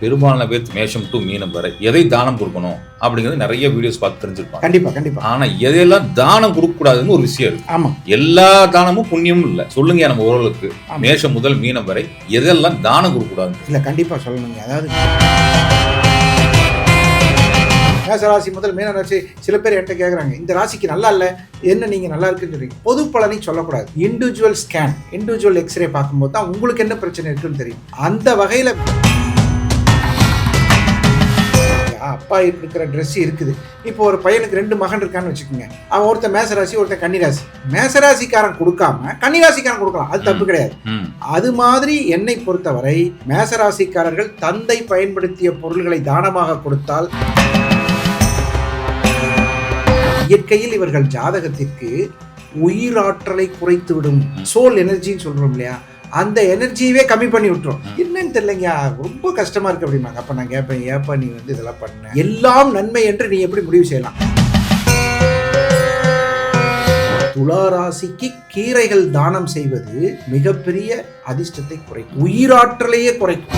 பெரும்பாலான பேர் மேஷம் டு மீனம் வரை எதை தானம் கொடுக்கணும் அப்படிங்கிறது நிறைய வீடியோஸ் பார்த்து தெரிஞ்சிருப்பாங்க. கண்டிப்பா. ஆனா எதையெல்லாம் தானம் கொடுக்க கூடாதுன்னு ஒரு விஷயம் இருக்கு. ஆமா, எல்லா தானமும் புண்ணியமும் இல்ல. சொல்லுங்க நம்ம ஓரளவுக்கு மேஷம் முதல் மீனம் வரை எதெல்லாம் தானம் கொடுக்க கூடாது? இல்ல கண்டிப்பா சொல்லணுங்க. அதாவது மேசராசி முதல் மீனராசி சில பேர் என்கிட்ட கேட்குறாங்க, இந்த ராசிக்கு நல்லா இல்லை, என்ன நீங்கள் நல்லா இருக்குன்னு சொல்றீங்க. பொது பலனை சொல்லக்கூடாது. இண்டிவிஜுவல் ஸ்கேன், இண்டிவிஜுவல் எக்ஸ்ரே பார்க்கும்போது தான் உங்களுக்கு என்ன பிரச்சனை இருக்குன்னு தெரியும். அந்த வகையில் அப்பா இருக்கிற ட்ரெஸ் இருக்குது. இப்போ ஒரு பையனுக்கு 2 மகன் இருக்கான்னு வச்சுக்கோங்க. அவன் ஒருத்தன் மேசராசி, ஒருத்தன் கன்னிராசி. மேசராசிக்காரன் கொடுக்காம கன்னிராசிக்காரன் கொடுக்கலாம், அது தப்பு கிடையாது. அது மாதிரி என்னை பொறுத்தவரை மேசராசிக்காரர்கள் தந்தை பயன்படுத்திய பொருள்களை தானமாக கொடுத்தால் இயற்கையில் இவர்கள் ஜாதகத்திற்கு உயிராற்றலை குறைத்து விடும். சோல் எனர்ஜின்னு சொல்றோம் இல்லையா, அந்த எனர்ஜியவே கம்மி பண்ணி விட்டுரும். என்னன்னு தெரியலங்க, ரொம்ப கஷ்டமா இருக்கு அப்படின்னாங்க. அப்ப நான் கேட்பேன், ஏப்பா நீ இதெல்லாம் பண்ண, எல்லாம் நன்மை என்று நீ எப்படி முடிவு செய்யலாம்? துளாராசிக்கு கீரைகள் தானம் செய்வது மிகப்பெரிய அதிர்ஷ்டத்தை குறைக்கும், உயிராற்றலையே குறைக்கும்.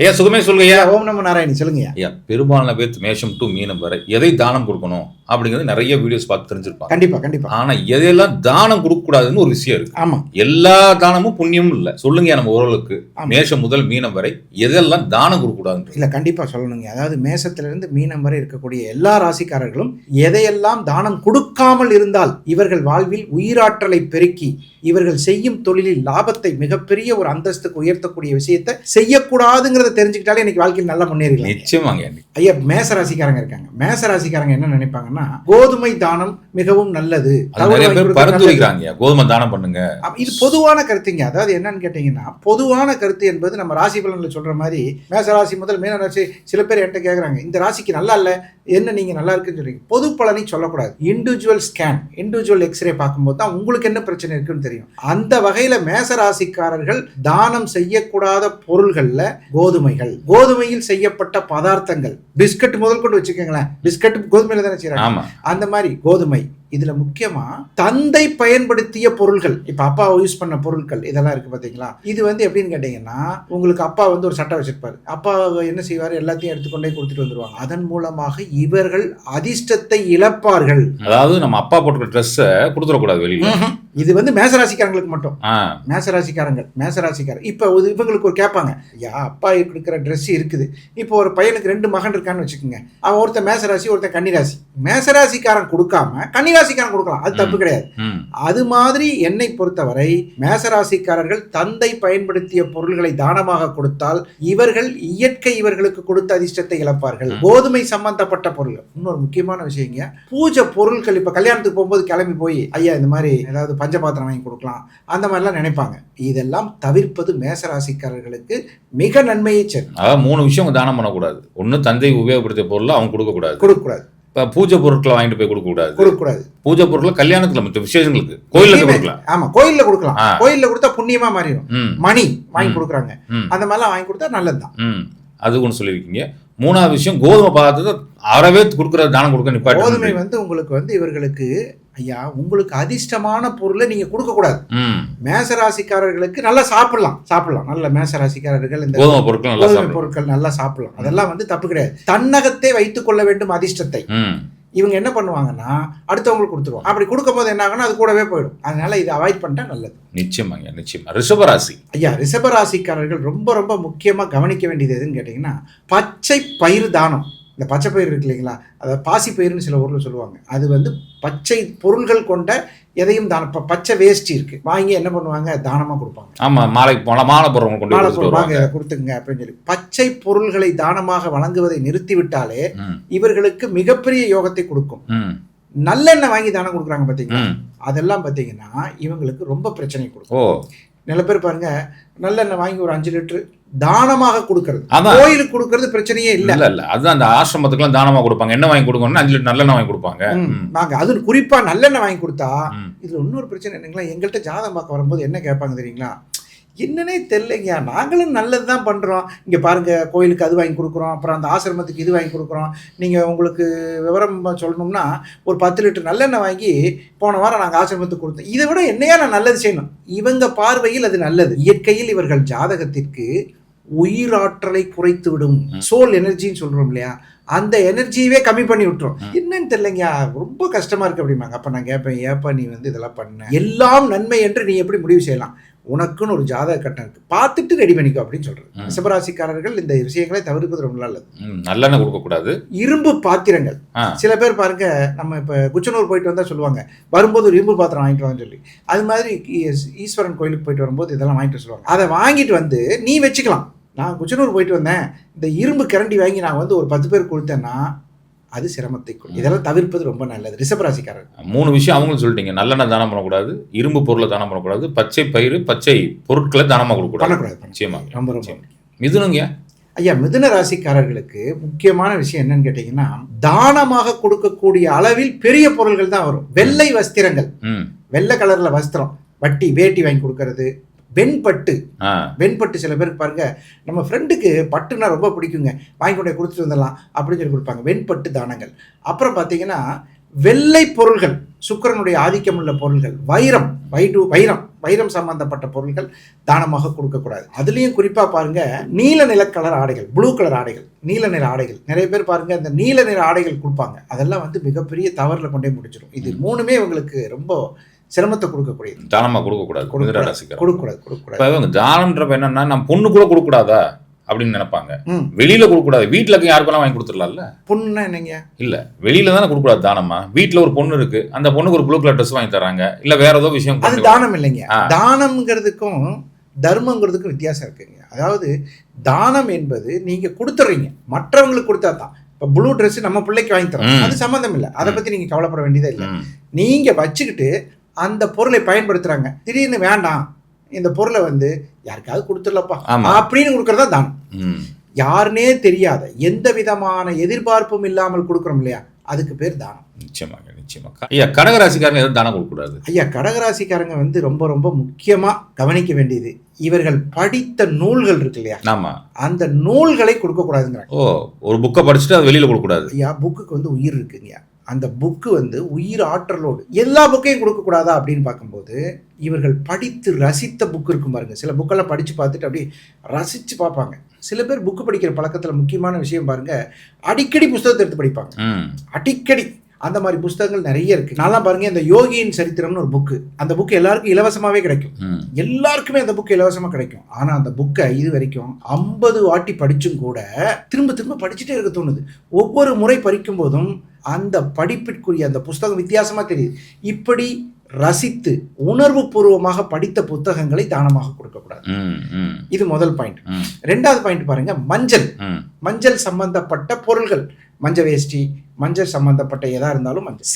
ஐயா சுகமே சொல்லுங்க. ஓம் நம நாராயணி சொல்லுங்க. ஐயா பெரும்பாலான பேர் மேஷம் டு மீனம் வரை எதை தானம் கொடுக்கணும் அப்படிங்கிறது நிறைய வீடியோஸ் பார்த்து தெரிஞ்சிருப்பாங்க. கண்டிப்பா. ஆனா எதையெல்லாம் தானம் கொடுக்க கூடாதுன்னு ஒரு விஷயம் இருக்கு. ஆமா, எல்லா தானமும் புண்ணியமும் இல்ல. சொல்லுங்க நம்ம ஓரளவுக்கு மேஷம் முதல் மீனம் வரை எதெல்லாம் தானம் கொடுக்க கூடாது? இல்ல கண்டிப்பா சொல்லணுங்க. அதாவது மேசத்திலிருந்து மீனம் வரை இருக்கக்கூடிய எல்லா ராசிக்காரர்களும் எதையெல்லாம் தானம் கொடுக்காமல் இருந்தால் இவர்கள் வாழ்வில் உயிராற்றலை பெருக்கி இவர்கள் செய்யும் தொழிலில் லாபத்தை மிகப்பெரிய ஒரு அந்தஸ்துக்கு உயர்த்தக்கூடிய விஷயத்தை செய்யக்கூடாதுங்கிறத தெரிஞ்சுக்கிட்டாலே இன்னைக்கு வாழ்க்கையில் நல்லா முன்னேறலாம். நிச்சயமாங்க. ஐயா மேசராசிக்காரங்க இருக்காங்க. மேசராசிக்காரங்க என்ன நினைப்பாங்கன்னா, கோதுமை தானம் மிகவும் நல்லது, கோதுமை தானம் பண்ணுங்க. இது பொதுவான கருத்துங்க. அதாவது என்னன்னு கேட்டீங்கன்னா, பொதுவான கருத்து என்பது நம்ம ராசி பலன்ல சொல்ற மாதிரி மேசராசி முதல் மீனராசி சில பேர் என்கிட்ட கேட்குறாங்க, இந்த ராசிக்கு நல்லா இல்லை, என்ன நீங்க நல்லா இருக்குன்னு சொல்றீங்க. பொது பலனை சொல்லக்கூடாது. இண்டிவிஜுவல் ஸ்கேன், இண்டிவிஜுவல் எக்ஸ்ரே பார்க்கும்போது தான் உங்களுக்கு என்ன பிரச்சனை இருக்குன்னு தெரியும். அந்த வகையில மேசராசிக்காரர்கள் தானம் செய்யக்கூடாத பொருள்கள்ல கோதுமையில் செய்யப்பட்ட பதார்த்தங்கள், பிஸ்கட் முதல் கொண்டு வச்சுக்கோங்களேன். பிஸ்கட் கோதுமையில தானே செய்யறாங்க. அந்த மாதிரி கோதுமை, இதுல முக்கியமா தந்தை பயன்படுத்திய பொருள்கள், இப்ப அப்பா யூஸ் பண்ண பொருட்கள் இதெல்லாம் இருக்கு பாத்தீங்களா. இது எப்படின்னு கேட்டீங்கன்னா, உங்களுக்கு அப்பா ஒரு சட்டை வச்சிருப்பாரு, அப்பா என்ன செய்வாரு, எல்லாத்தையும் எடுத்துக்கொண்டே கொடுத்துட்டு வந்துருவாங்க. அதன் மூலமாக இவர்கள் அதிர்ஷ்டத்தை இழப்பார்கள். அதாவது நம்ம அப்பா போட்டுற ட்ரெஸ் கொடுத்துடக்கூடாது வெளியில. இது மேசராசிக்காரங்களுக்கு மட்டும். மேசராசிக்காரங்க இப்ப இவங்களுக்கு ஒரு கேட்பாங்க, அப்பா இருக்கிற ட்ரெஸ் இருக்குது. இப்போ ஒரு பையனுக்கு 2 மகன் இருக்கான்னு வச்சுக்கோங்க. அவன் ஒருத்தன் மேசராசி, ஒருத்தன் கன்னிராசி. மேசராசிக்காரன் கொடுக்காம கன்னிராசிக்காரன் கொடுக்கலாம், அது தப்பு கிடையாது. அது மாதிரி என்னை பொறுத்தவரை மேசராசிக்காரர்கள் தந்தை பயன்படுத்திய பொருள்களை தானமாக கொடுத்தால் இவர்கள் இயற்கை இவர்களுக்கு கொடுத்த அதிர்ஷ்டத்தை இழப்பார்கள். கோதுமை சம்பந்தப்பட்ட பொருள்கள். இன்னொரு முக்கியமான விஷயங்க, பூஜை பொருட்கள். இப்ப கல்யாணத்துக்கு போகும்போது கிளம்பி போய், ஐயா இந்த மாதிரி ஏதாவது பஞ்சபாத்திரம் வாங்கி கொடுக்கலாம், அந்த மாதிரிலாம் நினைப்பாங்க. இதெல்லாம் தவிர்ப்பது மேசராசிக்காரர்களுக்கு மிக நன்மையை சேரும். அதாவது 3 விஷயம் தானம் பண்ணக்கூடாது. ஒன்னு, தந்தை உபயோகப்படுத்திய பொருள் அவங்க கொடுக்கக்கூடாது. இப்ப பூஜை பொருட்களை வாங்கிட்டு போய் கொடுக்கக்கூடாது. பூஜை பொருட்களை கல்யாணத்துல மற்ற விசேஷங்களுக்கு கோயில்ல கொடுக்கலாம். ஆமா, கோயில்ல கொடுக்கலாம். கோயில்ல கொடுத்தா புண்ணியமா மாறிடும். மணி வாங்கி கொடுக்குறாங்க, அந்த மாதிரிலாம் வாங்கி கொடுத்தா நல்லதுதான். அது ஒன்று சொல்லியிருக்கீங்க. 3வது விஷயம், கோதுமை பார்த்தது அறவே கொடுக்கறது, தானம் கொடுக்க நிப்பாட்டு. கோதுமை உங்களுக்கு இவர்களுக்கு, ஐயா உங்களுக்கு அதிர்ஷ்டமான பொருளை நீங்க கொடுக்க கூடாது. மேசராசிக்காரர்களுக்கு நல்லா சாப்பிடலாம். நல்ல மேசராசிக்காரர்கள் இந்த கோதுமை பொருட்கள் நல்லா சாப்பிடலாம். அதெல்லாம் தப்பு கிடையாது. தன்னகத்தை வைத்துக் கொள்ள வேண்டும் அதிர்ஷ்டத்தை. இவங்க என்ன பண்ணுவாங்கன்னா, அடுத்தவங்களுக்கு கொடுத்துருவாங்க. அப்படி கொடுக்கும் போது என்ன ஆகும்னா, அது கூடவே போயிடும். அதனால இதை அவாய்ட் பண்ணிட்டா நல்லது. நிச்சயமா. ரிஷபராசி. ஐயா ரிஷபராசிக்காரர்கள் ரொம்ப ரொம்ப முக்கியமா கவனிக்க வேண்டியது எதுன்னு கேட்டீங்கன்னா, பச்சை பயிர் தானம். இந்த பச்சை பயிர் இருக்கு இல்லைங்களா, அதை பாசி பயிர்னு சில ஊரில் சொல்லுவாங்க. அது பச்சை பொருள்கள் கொண்ட எதையும் தானம். இப்போ பச்சை வேஷ்டி இருக்கு, வாங்கி என்ன பண்ணுவாங்க, தானமாக கொடுப்பாங்க. ஆமாம், மாலை போடுறவங்க கொடுத்துங்க அப்படின்னு சொல்லி பச்சை பொருள்களை தானமாக வழங்குவதை நிறுத்திவிட்டாலே இவர்களுக்கு மிகப்பெரிய யோகத்தை கொடுக்கும். நல்லெண்ணெய் வாங்கி தானம் கொடுக்குறாங்க பார்த்தீங்களா, அதெல்லாம் பார்த்தீங்கன்னா இவங்களுக்கு ரொம்ப பிரச்சனை கொடுக்கும். நல்ல பேர் பாருங்க, நல்லெண்ணெய் வாங்கி ஒரு 5 லிட்டர் தானமாக கொடுக்கறது. கோயிலுக்கு கொடுக்கறது பிரச்சனையே இல்ல. அதுதான் அந்த ஆசிரமத்துக்குலாம் தானமா கொடுப்பாங்க. என்ன வாங்கி கொடுக்கணும்னா 5 லிட்டர் நல்லெண்ணெய் வாங்கி கொடுப்பாங்க. அது குறிப்பா நல்லெண்ணெய் வாங்கி கொடுத்தா இதுல இன்னொரு பிரச்சனை என்னங்களா, எங்கள்கிட்ட ஜாதகம் பார்க்க வரும்போது என்ன கேட்பாங்க தெரியுங்களா, என்னன்னே தெரியலைங்க, நாங்களும் நல்லது தான் பண்ணுறோம், இங்கே பாருங்கள் கோயிலுக்கு அது வாங்கி கொடுக்குறோம், அப்புறம் அந்த ஆசிரமத்துக்கு இது வாங்கி கொடுக்குறோம், நீங்கள் உங்களுக்கு விவரம் சொல்லணும்னா ஒரு 10 லிட்டர் நல்லெண்ணெய் வாங்கி போன வாரம் நாங்கள் ஆசிரமத்துக்கு கொடுத்தோம், இதை விட என்னையா நான் நல்லது செய்யணும். இவங்க பார்வையில் அது நல்லது. இயற்கையில் இவர்கள் ஜாதகத்திற்கு உயிராற்றலை குறைத்து விடும், சோல் எனர்ஜின்னு சொல்கிறோம் இல்லையா, அந்த எனர்ஜியவே கம்மி பண்ணி விட்டுரும். என்னன்னு தெரியலைங்க, ரொம்ப கஷ்டமாக இருக்குது அப்படிம்பாங்க. அப்போ நான் கேட்பேன், ஏப்பா நீ இதெல்லாம் பண்ண, எல்லாம் நன்மை என்று நீ எப்படி முடிவு செய்யலாம், உனக்குன்னு ஒரு ஜாதக கட்டம் இருக்குது, பார்த்துட்டு ரெடி பண்ணிக்கோ அப்படின்னு சொல்கிறது. ரிஷபராசிக்காரர்கள் இந்த விஷயங்களை தவிர்ப்பது ரொம்ப நல்லது. நல்லெண்ணெய் கொடுக்கக்கூடாது. இரும்பு பாத்திரங்கள், சில பேர் பாருங்க, நம்ம இப்போ குச்சனூர் போயிட்டு வந்தால் சொல்லுவாங்க வரும்போது ஒரு இரும்பு பாத்திரம் வாங்கிட்டு வாங்கன்னு சொல்லி, அது மாதிரி ஈஸ்வரன் கோயிலுக்கு போயிட்டு வரும்போது இதெல்லாம் வாங்கிட்டு சொல்லுவாங்க. அதை வாங்கிட்டு வந்து நீ வச்சுக்கலாம். நான் குச்சனூர் போயிட்டு வந்தேன், இந்த இரும்பு கரண்டி வாங்கி நான் ஒரு 10 பேர் கொடுத்தேன்னா அது சிரமத்தை கொடுக்கும். இதெல்லாம் தவிர்ப்பது ரொம்ப நல்லது. ரிஷபராசிக்காரர் 3 விஷயம் அவங்களும் சொல்லிட்டீங்க. நல்லெண்ணெய் தானம் பண்ணக்கூடாது, இரும்பு பொருளை தானம் பண்ணக்கூடாது, பச்சை பயிறு பச்சை பொருட்களை தானமாக கொடுக்கக்கூடாது. நிச்சயமாக ரொம்ப ரொம்ப. மிதுனங்க ஐயா, மிதுன ராசிக்காரர்களுக்கு முக்கியமான விஷயம் என்னன்னு கேட்டீங்கன்னா, தானமாக கொடுக்கக்கூடிய அளவில் பெரிய பொருள்கள் தான் வரும். வெள்ளை வஸ்திரங்கள், வெள்ளை கலர்ல வஸ்திரம், வேட்டி வாங்கி கொடுக்கறது, வெண்பட்டு சில பேருக்கு பாருங்க, நம்ம ஃப்ரெண்டுக்கு பட்டுனா ரொம்ப பிடிக்குங்க, வாங்கி கொண்டு கொடுத்துட்டு வந்துடலாம் அப்படின்னு சொல்லி கொடுப்பாங்க. வெண்பட்டு தானங்கள். அப்புறம் பார்த்தீங்கன்னா வெள்ளை பொருள்கள், சுக்கிரனுடைய ஆதிக்கம் உள்ள பொருள்கள், வைரம் சம்பந்தப்பட்ட பொருள்கள் தானமாக கொடுக்கக்கூடாது. அதுலேயும் குறிப்பாக பாருங்க, நீல நில கலர் ஆடைகள், ப்ளூ கலர் ஆடைகள், நீல நிற ஆடைகள், நிறைய பேர் பாருங்க இந்த நீல நிற ஆடைகள் கொடுப்பாங்க. அதெல்லாம் மிகப்பெரிய தவறில் கொண்டே முடிச்சிடும். இது 3மே இவங்களுக்கு ரொம்ப சிரமத்தை கொடுக்கக்கூடியது. தானமாக கொடுக்கக்கூடாது. தானம்ன்றப்ப என்னன்னா, நம்ம பொண்ணு கூட கொடுக்கக்கூடாதா அப்படின்னு நினைப்பாங்க. வெளியில கொடுக்கக்கூடாது, வீட்டுல யாருக்கெல்லாம் வாங்கி கொடுத்துடலாம்ல. பொண்ணுன்னா என்னங்க, இல்ல வெளியில தானே கொடுக்கக்கூடாது தானமா. வீட்டுல ஒரு பொண்ணு இருக்கு, அந்த பொண்ணுக்கு ஒரு ப்ளூ கலர் ட்ரெஸ் வாங்கி தராங்க, இல்ல வேற ஏதோ விஷயம், அது தானம் இல்லைங்க. தானம்ங்கிறதுக்கும் தர்மங்கிறதுக்கும் வித்தியாசம் இருக்குங்க. அதாவது தானம் என்பது நீங்க கொடுத்துறீங்க, மற்றவங்களுக்கு கொடுத்தா தான். இப்போ ப்ளூ ட்ரெஸ் நம்ம பிள்ளைக்கு வாங்கி தரோம், அது சம்மந்தம் இல்லை, அதை பத்தி நீங்க கவலைப்பட வேண்டியதே இல்லை. நீங்க வச்சுக்கிட்டு அந்த பொருளை பயன்படுத்துறாங்க, திடீர்னு வேண்டாம் இந்த பொருளை யாருக்காவது கொடுத்துடலப்பா அப்படின்னு கொடுக்கறதா தானம். யாருன்னே தெரியாத எந்த விதமான எதிர்பார்ப்பும் இல்லாமல் கொடுக்குறோம் இல்லையா, அதுக்கு பேர் தானம். நிச்சயமாக. ஐயா, கடகராசிக்காரங்க எதுவும் தானம் கொடுக்கக்கூடாது. ஐயா, கடகராசிக்காரங்க ரொம்ப ரொம்ப முக்கியமா கவனிக்க வேண்டியது, இவர்கள் படித்த நூல்கள் இருக்கு இல்லையா, ஆமா, அந்த நூல்களை கொடுக்கக்கூடாதுங்கிறாங்க. ஒரு புக்கை படிச்சுட்டு அது வெளியில கொடுக்கக்கூடாது. ஐயா, புக்குக்கு உயிர் இருக்குங்க, அந்த புக்கு உயிர் ஆற்றலோடு. எல்லா புக்கையும் கொடுக்கக்கூடாதா அப்படின்னு பார்க்கும்போது, இவர்கள் படித்து ரசித்த புக்கு இருக்கும் பாருங்க. சில புக்கெல்லாம் படித்து பார்த்துட்டு அப்படி ரசித்து பார்ப்பாங்க. சில பேர் புக்கு படிக்கிற பழக்கத்தில் முக்கியமான விஷயம் பாருங்க, அடிக்கடி புஸ்தகத்தை எடுத்து படிப்பாங்க. அடிக்கடி அந்த மாதிரி புஸ்தகங்கள் நிறைய இருக்கு. நான் பாருங்க, இந்த யோகியின் சரித்திரம்னு ஒரு புக்கு, அந்த புக்கு எல்லாருக்கும் இலவசமாவே கிடைக்கும். எல்லாருக்குமே அந்த புக்கு இலவசமா கிடைக்கும். ஆனா அந்த புக்கை இது வரைக்கும் 50 வாட்டி படிச்சும் கூட திரும்ப திரும்ப படிச்சுட்டே இருக்க தோணுது. ஒவ்வொரு முறை படிக்கும் போதும் அந்த படிப்பிற்குரிய அந்த புஸ்தகம் வித்தியாசமா தெரியுது. இப்படி ரசித்து உணர்வு பூர்வமாக படித்த புத்தகங்களை தானமாக கொடுக்கக்கூடாது. இது முதல் பாயிண்ட். 2வது பாயிண்ட் பாருங்க, மஞ்சள் சம்பந்தப்பட்ட பொருள்கள், மஞ்சள் வேஷ்டி, மஞ்சள் சம்பந்தப்பட்ட எதா இருந்தாலும் மஞ்சள்.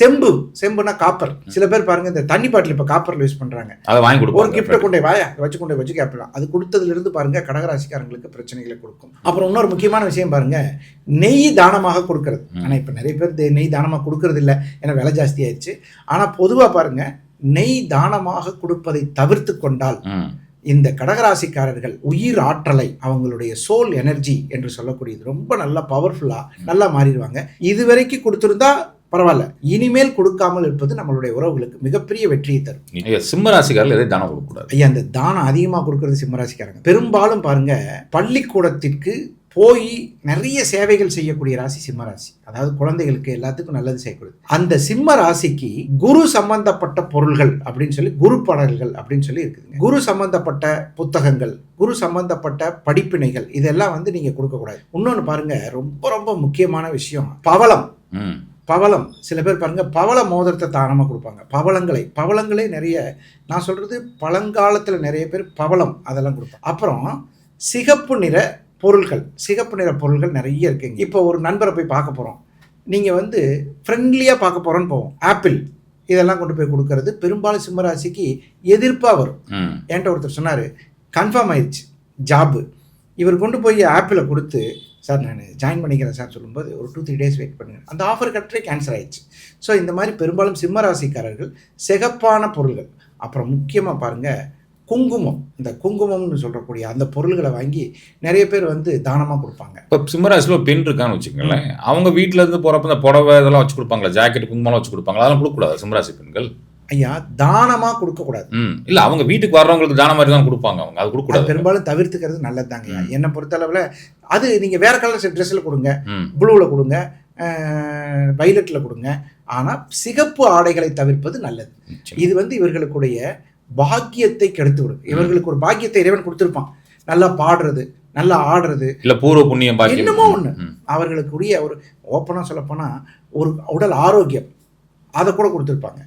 செம்புனா காப்பர். சில பேர் பாருங்க இந்த தண்ணி பாட்டில் இப்ப காப்பர்ல யூஸ் பண்றாங்க, அதை வாங்கி கொடுப்போம். ஒரு கிஃப்ட்டை கொண்டே வாயா வச்சு கேட்கலாம். அது கொடுத்ததுல இருந்து பாருங்க கடகராசிக்காரங்களுக்கு பிரச்சனைகளை கொடுக்கும். அப்புறம் இன்னொரு முக்கியமான விஷயம் பாருங்க, நெய் தானமாக கொடுக்கறது. ஆனா இப்ப நிறைய பேர் நெய் தானமாக கொடுக்கறது இல்லை, ஏன்னா விலை ஜாஸ்தி ஆயிடுச்சு. ஆனா பொதுவா பாருங்க, நெய் தானமாக கொடுப்பதை தவிர்த்து கொண்டால் இந்த கடகராசிக்காரர்கள் உயிர் ஆற்றலை, அவங்களுடைய சோல் எனர்ஜி என்று சொல்லக்கூடியது ரொம்ப நல்லா பவர்ஃபுல்லா நல்லா மாறிடுவாங்க. இதுவரைக்கும் கொடுத்திருந்தா பரவாயில்ல, இனிமேல் கொடுக்காமல் இருப்பது நம்மளுடைய உறவுகளுக்கு மிகப்பெரிய வெற்றியை தரும். சிம்மராசிக்காரர்கள் எதை தானம் கொடுக்கக்கூடாது. ஐயா, அந்த தானம் அதிகமாக கொடுக்கறது சிம்மராசிக்காரங்க. பெரும்பாலும் பாருங்க, பள்ளிக்கூடத்திற்கு போய் நிறைய சேவைகள் செய்யக்கூடிய ராசி சிம்மராசி. அதாவது குழந்தைகளுக்கு எல்லாத்துக்கும் நல்லது செய்யக்கூடியது. அந்த சிம்ம ராசிக்கு குரு சம்பந்தப்பட்ட பொருள்கள் அப்படின்னு சொல்லி, குரு பாடல்கள் அப்படின்னு சொல்லி இருக்குதுங்க. குரு சம்பந்தப்பட்ட புத்தகங்கள், குரு சம்பந்தப்பட்ட படிப்பினைகள், இதெல்லாம் நீங்க கொடுக்கக்கூடாது. இன்னொன்று பாருங்க, ரொம்ப ரொம்ப முக்கியமான விஷயம், பவளம். சில பேர் பாருங்க, பவள மோதிரத்தை தானமாக கொடுப்பாங்க. பவளங்களே நிறைய, நான் சொல்றது பழங்காலத்தில் நிறைய பேர் பவளம் அதெல்லாம் கொடுப்பாங்க. அப்புறம் சிகப்பு நிற பொருள்கள் நிறைய இருக்குங்க. இப்போ ஒரு நண்பரை போய் பார்க்க போகிறோம், நீங்கள் ஃப்ரெண்ட்லியாக பார்க்க போகிறோன்னு போவோம், ஆப்பிள் இதெல்லாம் கொண்டு போய் கொடுக்கறது பெரும்பாலும் சிம்மராசிக்கு எதிர்ப்பாக வரும். என்கிட்ட ஒருத்தர் சொன்னார், கன்ஃபார்ம் ஆயிடுச்சு ஜாப்பு, இவர் கொண்டு போய் ஆப்பிளை கொடுத்து, சார் நான் ஜாயின் பண்ணிக்கிறேன் சார் சொல்லும்போது, ஒரு 2-3 டேஸ் வெயிட் பண்ணுங்க, அந்த ஆஃபர் கட்டே கேன்சல் ஆயிடுச்சு. ஸோ இந்த மாதிரி பெரும்பாலும் சிம்மராசிக்காரர்கள் சிகப்பான பொருள்கள். அப்புறம் முக்கியமாக பாருங்கள், குங்குமம், இந்த குங்குமம்னு சொல்லக்கூடிய அந்த பொருள்களை வாங்கி நிறைய பேர் வந்து தானமாக கொடுப்பாங்க. இப்போ சிம்மராசியில் ஒரு பெண் இருக்கான்னு வச்சுக்கோங்களேன், அவங்க வீட்டில் இருந்து போகிறப்ப இந்த புடவை இதெல்லாம் வச்சு கொடுப்பாங்களா, ஜாக்கெட் குங்குமம்லாம் வச்சு கொடுப்பாங்களா, அதெல்லாம் கொடுக்கக்கூடாது சிம்மராசி பெண்கள்? ஐயா, தானமாக கொடுக்கக்கூடாது. இல்லை, அவங்க வீட்டுக்கு வர்றவங்களுக்கு தானம் மாதிரி தான் கொடுப்பாங்க, அவங்க அது கொடுக்கக்கூடாது. பெரும்பாலும் தவிர்த்துக்கிறது நல்லது தாங்க. என்னை பொறுத்தளவில் அது நீங்கள் வேறு கலர் ட்ரெஸ்ஸில் கொடுங்க, ப்ளூவில் கொடுங்க, வைலட்டில் கொடுங்க, ஆனால் சிகப்பு ஆடைகளை தவிர்ப்பது நல்லது. இது வந்து இவர்களுக்குடைய பாக்கியத்தை கெடுத்து விடும். இவர்களுக்கு ஒரு பாக்கியத்தை இறைவன் கொடுத்துருப்பான், நல்லா பாடுறது, நல்லா ஆடுறது, இல்லை பூர்வ புண்ணியம் பாக்கியம், என்னமோ ஒன்று அவர்களுக்குரிய ஒரு ஓப்பனாக சொல்லப்போனால் ஒரு உடல் ஆரோக்கியம் அதை கூட கொடுத்துருப்பாங்க.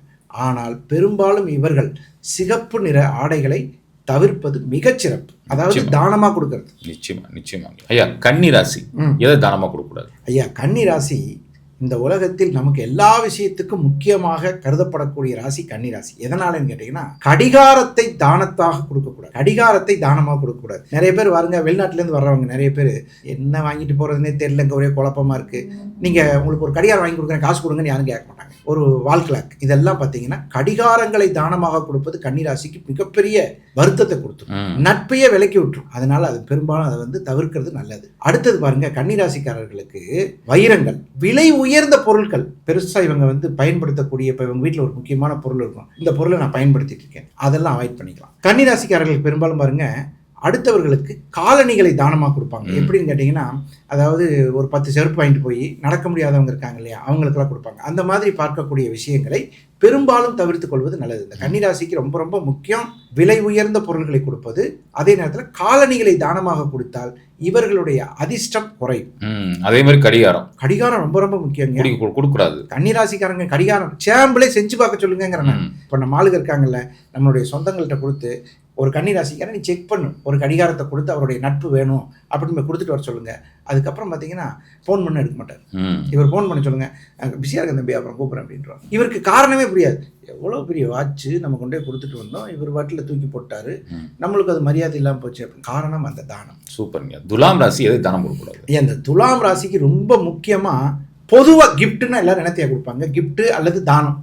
ஆனால் பெரும்பாலும் இவர்கள் சிகப்பு நிற ஆடைகளை தவிர்ப்பது மிகச்சிறப்பு. அதாவது தானமாக கொடுக்கறது. நிச்சயமா. ஐயா, கன்னி ராசி எதை தானமாக கொடுக்கக்கூடாது? ஐயா, கன்னி ராசி இந்த உலகத்தில் நமக்கு எல்லா விஷயத்துக்கும் முக்கியமாக கருதப்படக்கூடிய ராசி கன்னி ராசி. எதனாலன்னு கேட்டீங்கன்னா, கடிகாரத்தை தானத்தாக கொடுக்கக்கூடாது, கடிகாரத்தை தானமாக கொடுக்கக்கூடாது. நிறைய பேர் வாருங்க, வெளிநாட்டிலேருந்து வர்றவங்க நிறைய பேர் என்ன வாங்கிட்டு போகிறதுனே தெரியலங்க, ஒரே குழப்பமாக இருக்குது. நீங்கள் உங்களுக்கு ஒரு கடிகாரம் வாங்கி கொடுக்குறேன், காசு கொடுங்கன்னு யாரும் கேட்க மாட்டாங்க. ஒரு வால் கிளாக் இதெல்லாம் பார்த்தீங்கன்னா கடிகாரங்களை தானமாக கொடுப்பது கன்னி ராசிக்கு மிகப்பெரிய வருத்தத்தை கொடுத்துரும், நட்பையே விலக்கி விட்டுரும். அதனால அது பெரும்பாலும் அதை வந்து தவிர்க்கிறது நல்லது. அடுத்தது பாருங்க, கன்னி ராசிக்காரர்களுக்கு வைரங்கள், விலை உயர்ந்த பொருட்கள் பெருசாக இவங்க வந்து பயன்படுத்தக்கூடிய, இப்போ இவங்க வீட்டில் ஒரு முக்கியமான பொருள் இருக்கும், இந்த பொருளை நான் பயன்படுத்திட்டு இருக்கேன், அதெல்லாம் அவாய்ட் பண்ணிக்கலாம். கன்னி ராசிக்காரர்களுக்கு பெரும்பாலும் பாருங்க, அடுத்தவர்களுக்கு காலணிகளை தானமாக கொடுப்பாங்க. எப்படின்னு கேட்டிங்கன்னா, அதாவது ஒரு 10 செருப்பு வாங்கிட்டு போய் நடக்க முடியாதவங்க இருக்காங்க இல்லையா, அவங்களுக்கெல்லாம் கொடுப்பாங்க. அந்த மாதிரி பார்க்கக்கூடிய விஷயங்களை பெரும்பாலும் தவிர்த்து கொள்வது நல்லது. இந்த கன்னிராசிக்கு ரொம்ப ரொம்ப முக்கியம் விலை உயர்ந்த பொருள்களை கொடுப்பது. அதே நேரத்தில் காலணிகளை தானமாக கொடுத்தால் இவர்களுடைய அதிர்ஷ்டம் குறையும். அதே மாதிரி கடிகாரம் ரொம்ப ரொம்ப முக்கியம், கொடுக்கூடாது. கன்னிராசிக்காரங்க கடிகாரம் சேம்பிளே செஞ்சு பார்க்க சொல்லுங்கிறேன். இப்போ நம்ம ஆளுங்க இருக்காங்கல்ல, நம்மளுடைய சொந்தங்கள்கிட்ட கொடுத்து ஒரு கன்னிராசிக்காரன் நீ செக் பண்ணு, ஒரு கடிகாரத்தை கொடுத்து அவருடைய நட்பு வேணும் அப்படின்னு கொடுத்துட்டு வர சொல்லுங்க. அதுக்கப்புறம் பார்த்தீங்கன்னா ஃபோன் பண்ண எடுக்க மாட்டார். இவர் ஃபோன் பண்ண சொல்லுங்க, பிஸியாக இருக்க தம்பி, அப்புறம் கூப்பிட்றேன் அப்படின்றாங்க. இவருக்கு காரணமே புரியாது. எவ்வளோ பெரிய வாட்சு நம்ம கொண்டே கொடுத்துட்டு வந்தோம், இவர் வாட்டில் தூக்கி போட்டாரு, நம்மளுக்கு அது மரியாதை இல்லாமல் போச்சு அப்படின்னு. காரணம் அந்த தானம். சூப்பர்ங்க. துலாம் ராசி எதை தானம் கொடுக்கக்கூடாது? அந்த துலாம் ராசிக்கு ரொம்ப முக்கியமாக பொதுவாக கிஃப்ட்னா எல்லாரும் என்னத்தையா கொடுப்பாங்க, கிஃப்ட் அல்லது தானம்.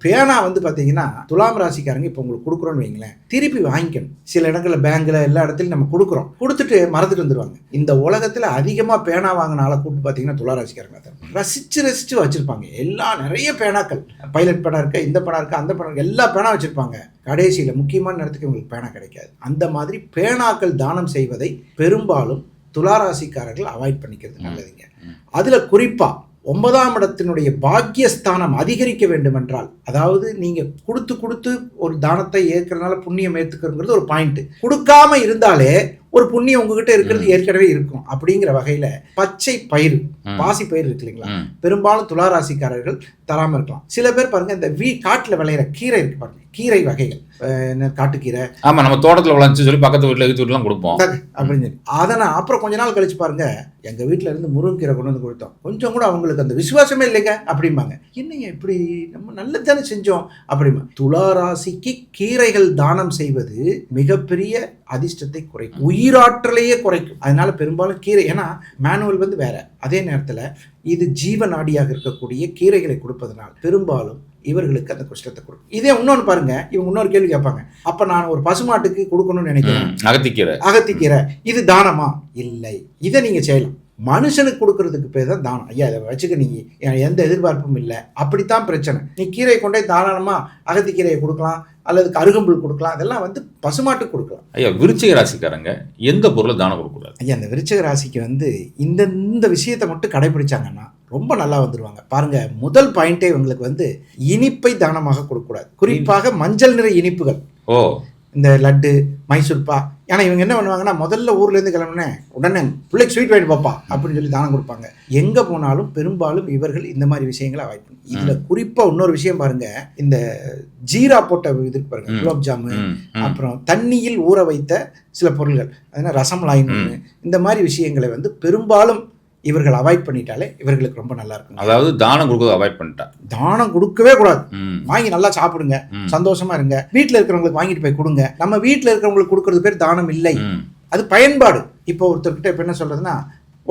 பேனா வந்து பார்த்தீங்கன்னா துலாம் ராசிக்காரங்க இப்போ உங்களுக்கு கொடுக்குறோன்னு வைங்களேன், திருப்பி வாங்கிக்கணும். சில இடங்களில் பேங்கில் எல்லா இடத்துலையும் நம்ம கொடுக்குறோம், கொடுத்துட்டு மறந்துட்டு வந்துடுவாங்க. இந்த உலகத்தில் அதிகமாக பேனா வாங்கின ஆளை கூப்பிட்டு பார்த்தீங்கன்னா துலா ராசிக்காரங்க தான். ரசித்து வச்சுருப்பாங்க. எல்லாம் நிறைய பேனாக்கள், பைலட் பேனா இருக்கா, இந்த பேனா இருக்கா, அந்த பேனா, எல்லா பேனா வச்சுருப்பாங்க. கடைசியில் முக்கியமான நேரத்துக்கு உங்களுக்கு பேனா கிடைக்காது. அந்த மாதிரி பேனாக்கள் தானம் செய்வதை பெரும்பாலும் துளாராசிக்காரர்கள் அவாய்ட் பண்ணிக்கிறது நல்லதுங்க. அதில் குறிப்பாக 9ஆம் இடத்தினுடைய பாக்கியஸ்தானம் அதிகரிக்க வேண்டும் என்றால், அதாவது நீங்கள் கொடுத்து ஒரு தானத்தை ஏற்கிறதுனால புண்ணியம் ஏற்றுக்கிறது ஒரு பாயிண்ட். கொடுக்காம இருந்தாலே ஒரு புண்ணியம் உங்ககிட்ட இருக்கிறது ஏற்கனவே இருக்கும். அப்படிங்கிற வகையில் பச்சை பயிர், பாசி பயிர் இருக்கு இல்லைங்களா, பெரும்பாலும் துளாராசிக்காரர்கள் தராமல் இருக்கலாம். சில பேர் பாருங்க, இந்த காட்டில் விளையிற கீரை இருக்கு பாருங்க, கீரை வகைகள், காட்டுக்கீரை, ஆமாம், நம்ம தோட்டத்தில் விளைஞ்சு சொல்லி பக்கத்து வீட்டில் கொடுப்போம் அப்படின்னு சொல்லி. அதை நான் அப்புறம் கொஞ்ச நாள் கழிச்சு பாருங்க, எங்கள் வீட்டில் இருந்து முருங்கைக்கீரை கொண்டு வந்து கொடுத்தோம், கொஞ்சம் கூட அவங்களுக்கு அந்த விசுவாசமே இல்லைங்க அப்படிம்பாங்க. என்னங்க இப்படி, நம்ம நல்லது தானே செஞ்சோம் அப்படிமா. துளாராசிக்கு கீரைகள் தானம் செய்வது மிகப்பெரிய அதிர்ஷ்டத்தை குறைக்கும், உயிராற்றலையே குறைக்கும். அதனால பெரும்பாலும் கீரை, ஏன்னா மேனுவல் வந்து வேற, அதே நேரத்தில் இது ஜீவநாடியாக இருக்கக்கூடிய கீரைகளை கொடுப்பதனால் பெரும்பாலும் இவர்களுக்கு அந்த கஷ்டத்தை கொடுக்கும். இதே இன்னொன்று பாருங்க, இவங்க இன்னொரு கேள்வி கேட்பாங்க, அப்ப நான் ஒரு பசுமாட்டுக்கு கொடுக்கணும்னு நினைக்கிறேன், அகத்திக்கீரை, இது தானமா? இல்லை, இதை நீங்க செய்யலாம். மனுஷனுக்கு கொடுக்கறதுக்கு பேர் தான் தானம். ஐயா, இதை வச்சுக்க, நீ எந்த எதிர்பார்ப்பும் இல்லை, அப்படித்தான் பிரச்சனை. நீ கீரை கொண்டே தாராளமா அகத்திக்கீரையை கொடுக்கலாம், அல்லது அருகம்புல் கொடுக்கலாம், அதெல்லாம் வந்து பசுமாட்டுக்கு கொடுக்கலாம். ஐயா, விருச்சிக ராசிக்காரங்க எந்த பொருளை தானம் கொடுக்கக்கூடாது? ஐயா, அந்த விருச்சிக ராசிக்கு வந்து இந்த விஷயத்தை மட்டும் கடைபிடிச்சாங்கன்னா ரொம்ப நல்லா வந்துடுவாங்க. பாருங்க, முதல் பாயிண்டே இவங்களுக்கு வந்து இனிப்பை தானமாக கொடுக்கக்கூடாது. குறிப்பாக மஞ்சள் நிற இனிப்புகள், இந்த லட்டு, மைசூர்பா. ஏன்னா இவங்க என்ன பண்ணுவாங்கன்னா, முதல்ல ஊர்லேருந்து கிளம்புனேன் உடனே பிள்ளைக்கு ஸ்வீட் வாங்கிட்டு பாப்பா அப்படின்னு சொல்லி தானம் கொடுப்பாங்க. எங்கே போனாலும் பெரும்பாலும் இவர்கள் இந்த மாதிரி விஷயங்களை அவாய்ட் பண்ணும். இதில் குறிப்பாக இன்னொரு விஷயம் பாருங்க, இந்த ஜீரா போட்ட இதுக்கு பாருங்க, குலோப் ஜாமு, அப்புறம் தண்ணியில் ஊற வைத்த சில பொருள்கள், அதனால் ரசமலாயின்னு இந்த மாதிரி விஷயங்களை வந்து பெரும்பாலும் இவர்கள் அவாய்ட் பண்ணிட்டாலே இவர்களுக்கு ரொம்ப நல்லா இருக்கும். அதாவது தானம் கொடுக்கறது அவாய்ட் பண்ணிட்டா, தானம் கொடுக்கவே கூடாது. வாங்கி நல்லா சாப்பிடுங்க, சந்தோஷமா இருங்க, வீட்டில் இருக்கிறவங்களுக்கு வாங்கிட்டு போய் கொடுங்க. நம்ம வீட்டில் இருக்கிறவங்களுக்கு கொடுக்கறது பேர் தானம் இல்லை, அது பயன்பாடு. இப்போ ஒருத்தர்கிட்ட இப்போ என்ன சொல்றதுன்னா,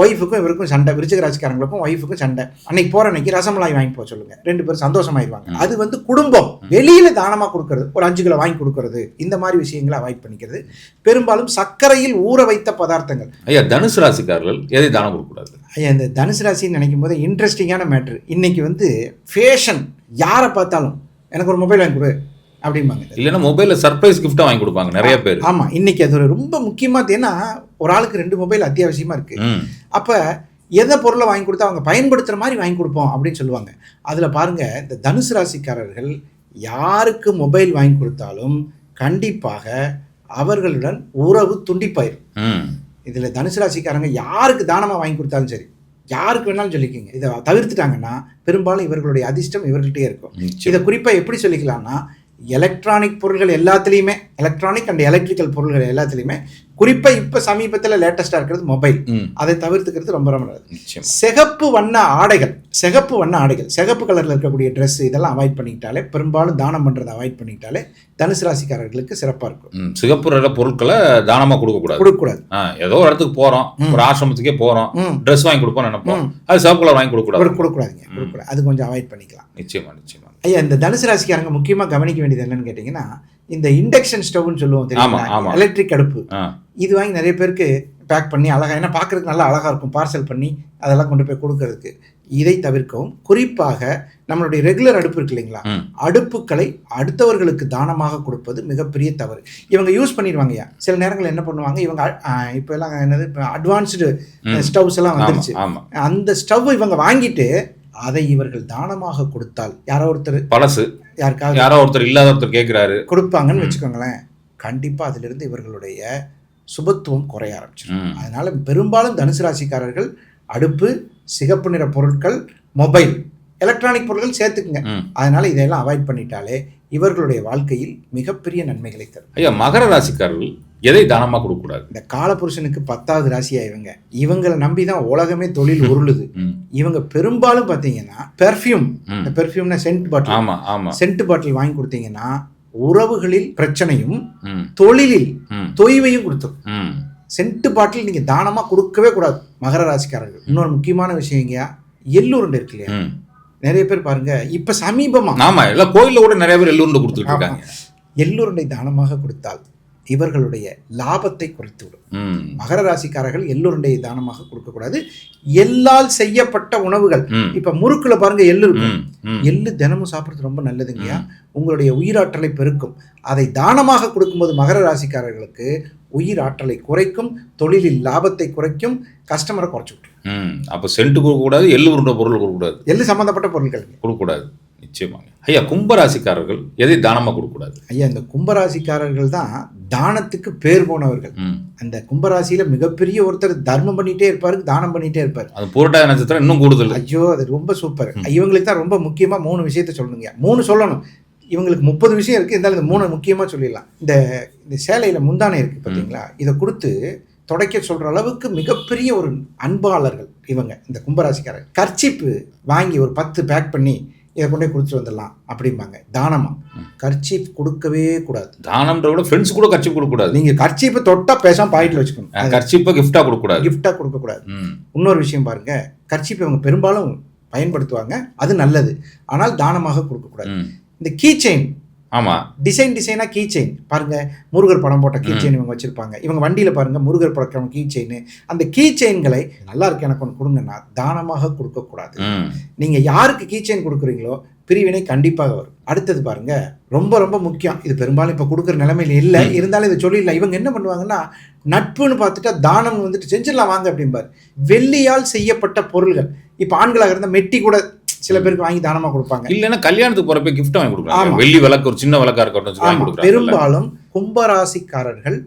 ஒய்ஃபுக்கும் இவருக்கும் சண்டை, விருச்சிக ராசிக்காரங்களுக்கும் ஒய்ஃபுக்கும் சண்டை. அன்னைக்கு போற அன்னைக்கு ரசமலாய் வாங்கி போக சொல்லுங்க, 2 பேரும் சந்தோஷமாயிருவாங்க. அது வந்து குடும்பம். வெளியில தானமா கொடுக்கறது, ஒரு 5 கிலோ வாங்கி கொடுக்கறது, இந்த மாதிரி விஷயங்களை அவாய்ட் பண்ணிக்கிறது. பெரும்பாலும் சர்க்கரையில் ஊற வைத்த பதார்த்தங்கள். ஐயா, தனுசு ராசிக்காரர்கள் எதை தானம் கொடுக்கக்கூடாது? ஐயா, இந்த தனுசு ராசின்னு நினைக்கும் போது இன்ட்ரெஸ்டிங்கான மேட்ரு. இன்னைக்கு வந்து ஃபேஷன், யாரை பார்த்தாலும் எனக்கு ஒரு மொபைல் வாங்கி கொடு அப்படிம்பாங்க. இல்லைன்னா மொபைலில் சர்ப்ரைஸ் கிஃப்டாக வாங்கி கொடுப்பாங்க நிறைய பேர். ஆமாம், இன்னைக்கு அது ஒரு ரொம்ப முக்கியமாக. ஏன்னா ஒரு ஆளுக்கு 2 மொபைல் அத்தியாவசியமாக இருக்குது. அப்போ எதை பொருளை வாங்கி கொடுத்தா அவங்க பயன்படுத்துகிற மாதிரி வாங்கி கொடுப்போம் அப்படின்னு சொல்லுவாங்க. அதில் பாருங்கள், இந்த தனுசு ராசிக்காரர்கள் யாருக்கு மொபைல் வாங்கி கொடுத்தாலும் கண்டிப்பாக அவர்களுடன் உறவு துண்டிப்பாயிரும். இதில் தனுசு ராசிக்காரங்க யாருக்கு தானமாக வாங்கி கொடுத்தாலும் சரி, யாருக்கு வேணாலும் சொல்லிக்கோங்க, இதை தவிர்த்துட்டாங்கன்னா பெரும்பாலும் இவர்களுடைய அதிர்ஷ்டம் இவர்கள்ட்டே இருக்கும். இதை குறிப்பாக எப்படி சொல்லிக்கலாம்னா, எலக்ட்ரானிக் பொருள்கள் எல்லாத்துலேயுமே, எலக்ட்ரானிக் அண்ட் எலக்ட்ரிக்கல் பொருள்கள் எல்லாத்துலேயுமே, குறிப்பாக இப்போ சமீபத்தில் லேட்டஸ்டாக இருக்கிறது மொபைல். அதை தவிர்த்துக்கிறது ரொம்ப ரொம்ப நல்லது. சிகப்பு வண்ண ஆடைகள், சிகப்பு கலரில் இருக்கக்கூடிய ட்ரெஸ், இதெல்லாம் அவாய்ட் பண்ணிக்கிட்டாலே, பெரும்பாலும் தானம் பண்ணுறதை அவாய்ட் பண்ணிக்கிட்டாலே தனுசு ராசிக்காரர்களுக்கு சிறப்பாக இருக்கும். சிகப்பு நிற பொருட்களை தானமாக கொடுக்கக்கூடாது. ஏதோ ஒரு இடத்துக்கு போகிறோம், ஒரு ஆசிரமத்துக்கே போகிறோம், ட்ரெஸ் வாங்கி கொடுப்போம் நினைப்போம், அது சிவப்பு கலர் வாங்கி கொடுக்கக்கூடாதுங்க. அது கொஞ்சம் அவாய்ட் பண்ணிக்கலாம். நிச்சயமா. ஐயா, இந்த தனுசு ராசிக்காரங்க முக்கியமாக கவனிக்க வேண்டியது என்னன்னு கேட்டிங்கன்னா, இந்த இண்டக்ஷன் ஸ்டவ்னு சொல்லுவோம் தெரியுமா, எலக்ட்ரிக் அடுப்பு. இது வாங்கி நிறைய பேருக்கு பேக் பண்ணி அழகாக, ஏன்னா பார்க்குறதுக்கு நல்லா அழகாக இருக்கும், பார்சல் பண்ணி அதெல்லாம் கொண்டு போய் கொடுக்கறதுக்கு. இதை தவிர்க்கவும், குறிப்பாக நம்மளுடைய ரெகுலர் அடுப்பு இருக்கு இல்லைங்களா, அடுப்புகளை அடுத்தவர்களுக்கு தானமாக கொடுப்பது மிகப்பெரிய தவறு. இவங்க யூஸ் பண்ணிடுவாங்கய்யா. சில நேரங்கள் என்ன பண்ணுவாங்க, இவங்க இப்போ எல்லாம் என்னது, இப்போ அட்வான்ஸ்டு ஸ்டவ்ஸ் எல்லாம் வந்துருச்சு. அந்த ஸ்டவ் இவங்க வாங்கிட்டு அதை இவர்கள் தானமாக கொடுத்தால், யாரோ ஒருத்தர் பழசு, யாரோ ஒருத்தர் இல்லாத ஒருத்தர் கேட்கிறாரு, கொடுப்பாங்கன்னு வச்சுக்கோங்களேன், கண்டிப்பா அதிலிருந்து இவர்களுடைய சுபத்துவம் குறைய ஆரம்பிச்சிடும். அதனால பெரும்பாலும் தனுசு ராசிக்காரர்கள் அடுப்பு, சிகப்பு நிற பொருட்கள், மொபைல், எலக்ட்ரானிக் பொருட்கள் சேர்த்துக்குங்க. அதனால இதெல்லாம் அவாய்ட் பண்ணிட்டாலே இவர்களுடைய வாழ்க்கையில் மிகப்பெரிய நன்மைகளை தரும். ஐயா, மகர ராசிக்காரர்கள் எதை தானமாக கொடுக்கக்கூடாது? இந்த காலபுருஷனுக்கு 10வது ராசியா இவங்களை நம்பி தான் உலகமே தொழில் உருளுது. இவங்க பெரும்பாலும் பார்த்தீங்கன்னா பெர்ஃப்யூம்னா சென்ட் பாட்டில் வாங்கி கொடுத்தீங்கன்னா உறவுகளில் பிரச்சனையும் தொழிலில் தொய்வையும் கொடுத்துரும். சென்ட் பாட்டில் நீங்க தானமா கொடுக்கவே கூடாது மகர ராசிக்காரர்கள். இன்னொரு முக்கியமான விஷயம், எள்ளுருண்டை இருக்கு இல்லையா, நிறைய பேர் பாருங்க இப்ப சமீபமா கோயில்ல கூட நிறைய பேர் எள்ளுருண்டை கொடுத்துட்டு இருக்காங்க. எள்ளுருண்டை தானமாக கொடுத்தால் இவர்களுடைய லாபத்தை குறைத்துவிடும். மகர ராசிக்காரர்கள் எள்ளுருண்டையை தானமாக கொடுக்கக்கூடாது. எள்ளால் செய்யப்பட்ட உணவுகள், இப்ப முறுக்குல பாருங்க எள்ளு இருக்கும், எள்ளு தினமும் சாப்பிட்றது ரொம்ப நல்லதுங்கய்யா, உங்களுடைய உயிராற்றலை பெருக்கும். அதை தானமாக கொடுக்கும்போது மகர ராசிக்காரர்களுக்கு உயிர் ஆற்றலை குறைக்கும், தொழிலில் லாபத்தை குறைக்கும், கஸ்டமரை குறைச்சு விட்டுரும். அப்ப சென்ட் கொடுக்கக்கூடாது, எள்ளு உருண்ட பொருள் கொடுக்கக்கூடாது, எள்ளு சம்பந்தப்பட்ட பொருட்கள் கொடுக்கக்கூடாது. நிச்சயமாக. ஐயா, கும்பராசிக்காரர்கள் எதை தானமாக கொடுக்கக்கூடாது? ஐயா, இந்த கும்பராசிக்காரர்கள் தான் தானத்துக்கு பேர் போனவர்கள். அந்த கும்பராசியில மிகப்பெரிய ஒருத்தர் தர்மம் பண்ணிட்டே இருப்பாரு, தானம் பண்ணிட்டே இருப்பாரு. அது புரட்டாதி நட்சத்திரம் இன்னும் கூடுதல். ஐயோ, அது ரொம்ப சூப்பர். இவங்களுக்கு தான் ரொம்ப முக்கியமா 3 விஷயத்த சொல்லணுங்க. 3 சொல்லணும், இவங்களுக்கு 30 விஷயம் இருக்கு, இருந்தாலும் இந்த 3 முக்கியமா சொல்லிடலாம். இந்த சேலையில முந்தானை இருக்கு பார்த்தீங்களா, இதை கொடுத்து தொடக்க சொல்ற அளவுக்கு மிகப்பெரிய ஒரு அன்பாளர்கள் இவங்க, இந்த கும்பராசிக்காரர். கர்ச்சிப்பு வாங்கி ஒரு 10 பேக் பண்ணி இதை கொண்டே கொடுத்துட்டு வந்துடலாம் அப்படிம்பாங்க. தானமா கர்ச்சீப் கொடுக்கவே கூடாது. தானம்ன்ற விட ஃப்ரெண்ட்ஸ் கூட கர்ச்சீப் கொடுக்கக்கூடாது. நீங்க கர்ச்சீப்பை தொட்டா பேசாம பாக்கெட்ல வச்சுக்கணும். கர்ச்சீப்பை கிஃப்டா கொடுக்கக்கூடாது. இன்னொரு விஷயம் பாருங்க, கர்ச்சீப்பை அவங்க பெரும்பாலும் பயன்படுத்துவாங்க, அது நல்லது, ஆனால் தானமாக கொடுக்கக்கூடாது. இந்த கீ செயின், டிசைனா கீ செயின் பாருங்க, முருகர் படம் போட்ட கீ செயின் இவங்க வச்சிருப்பாங்க. இவங்க வண்டியில பாருங்க முருகர் படம் கீ செயின். அந்த கீ செயின்களை நல்லா இருக்கு எனக்கு ஒன்று கொடுங்கன்னா தானமாக கொடுக்க கூடாது. நீங்க யாருக்கு கீ செயின் கொடுக்குறீங்களோ பிரிவினை கண்டிப்பாக வரும். அடுத்தது பாருங்க, ரொம்ப ரொம்ப முக்கியம், இது பெரும்பாலும் இப்ப கொடுக்குற நிலைமையில இல்லை, இருந்தாலும் இதை சொல்லிடலாம். இவங்க என்ன பண்ணுவாங்கன்னா, நட்புன்னு பார்த்துட்டா தானம் வந்துட்டு செஞ்சிடலாம் வாங்க அப்படிம்பாரு. வெள்ளியால் செய்யப்பட்ட பொருள்கள், இப்ப ஆண்களாக இருந்தால் மெட்டி கூட சில பேருக்கு வாங்கி தானமா கொடுப்பாங்க. இல்லைன்னா கல்யாணத்துக்கு போறப்ப கிஃப்ட் வாங்கி கொடுப்பாங்க. வெள்ளி விளக்கு, ஒரு சின்ன விளக்கா இருக்கட்டும். பெரும்பாலும் கும்பராசிக்காரர்கள்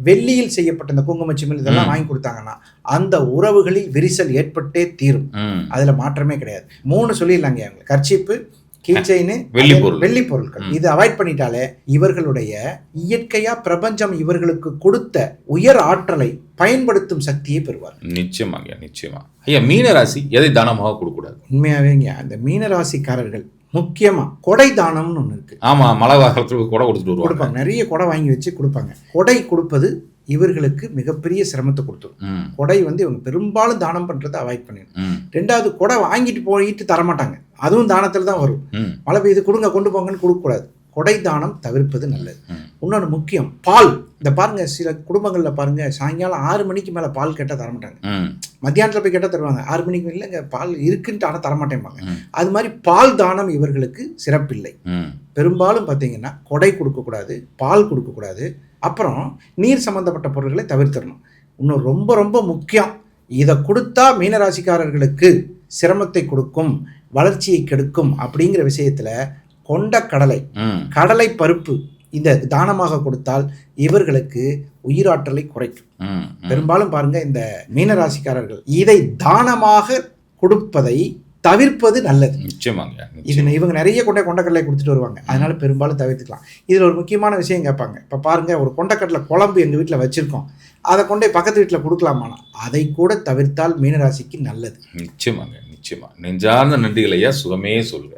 வெள்ளியில் செய்யப்பட்ட இந்த குங்குமச்சிமிழ் இதெல்லாம் வாங்கி கொடுத்தாங்கன்னா அந்த உறவுகளில் விரிசல் ஏற்பட்டே தீரும். அதுல மாற்றமே கிடையாது. 3 சொல்லிடலாங்க. அவங்க கர்ச்சீப்பு, கீச்சைன்னு, வெள்ளி பொருட்கள், இது அவாய்ட் பண்ணிட்டாலே இவர்களுடைய இயற்கையா பிரபஞ்சம் இவர்களுக்கு கொடுத்த உயர் ஆற்றலை பயன்படுத்தும் சக்தியை பெறுவார். நிச்சயமாக. ஐயா, மீனராசி எதை தானமாக கொடுக்கூடாது? உண்மையாவேங்க, அந்த மீனராசிக்காரர்கள் முக்கியமா கொடை தானம்னு ஒண்ணு இருக்கு. ஆமா, மழை காலத்துல கொடை கொடுத்துட்டு வருவாங்க. நிறைய கொடை வாங்கி வச்சு கொடுப்பாங்க. கொடை கொடுப்பது இவர்களுக்கு மிகப்பெரிய சிரமத்தை கொடுத்துரும். கொடை வந்து இவங்க பெரும்பாலும் தானம் பண்ணுறதை அவாய்ட் பண்ணிடும். ரெண்டாவது, கொடை வாங்கிட்டு போயிட்டு தரமாட்டாங்க, அதுவும் தானத்தில் தான் வரும். மழை பெய்யுது கொடுங்க கொண்டு போங்கன்னு கொடுக்கக்கூடாது. கொடை தானம் தவிர்ப்பது நல்லது. இன்னொன்று முக்கியம், பால். இந்த பாருங்க, சில குடும்பங்களில் பாருங்க, சாயங்காலம் 6 மணிக்கு மேலே பால் கேட்டால் தரமாட்டாங்க. மத்தியானத்தில் போய் கேட்டால் தருவாங்க, 6 மணிக்கு இல்லைங்க பால் இருக்குன்ட்டு ஆனால் தரமாட்டேன்பாங்க. அது மாதிரி பால் தானம் இவர்களுக்கு சிறப்பில்லை. பெரும்பாலும் பார்த்தீங்கன்னா கொடை கொடுக்கக்கூடாது, பால் கொடுக்கக்கூடாது. அப்புறம் நீர் சம்பந்தப்பட்ட பொருட்களை தவிர்த்திடணும். இன்னும் ரொம்ப ரொம்ப முக்கியம், இதை கொடுத்தா மீனராசிக்காரர்களுக்கு சிரமத்தை கொடுக்கும், வளர்ச்சியை கெடுக்கும் அப்படிங்கிற விஷயத்தில் கொண்ட கடலை, கடலை பருப்பு இந்த தானமாக கொடுத்தால் இவர்களுக்கு உயிராற்றலை குறைக்கும். பெரும்பாலும் பாருங்க, இந்த மீனராசிக்காரர்கள் இதை தானமாக கொடுப்பதை தவிர்ப்பது நல்லது. நிச்சயமாங்க. இவங்க நிறைய கொண்டக்கடலை கொடுத்துட்டு வருவாங்க, அதனால பெரும்பாலும் தவிர்த்துக்கலாம். இதில் ஒரு முக்கியமான விஷயம் கேட்பாங்க. இப்போ பாருங்க, ஒரு கொண்டக்கடலை குழம்பு எங்கள் வீட்டில் வச்சுருக்கோம், அதை கொண்டே பக்கத்து வீட்டில் கொடுக்கலாமானா அதை கூட தவிர்த்தால் மீனராசிக்கு நல்லது. நிச்சயமாங்க, நிச்சயமா. நெஞ்சார்ந்த நன்றிகள் ஐயா, சுகமே சொல்லுங்க.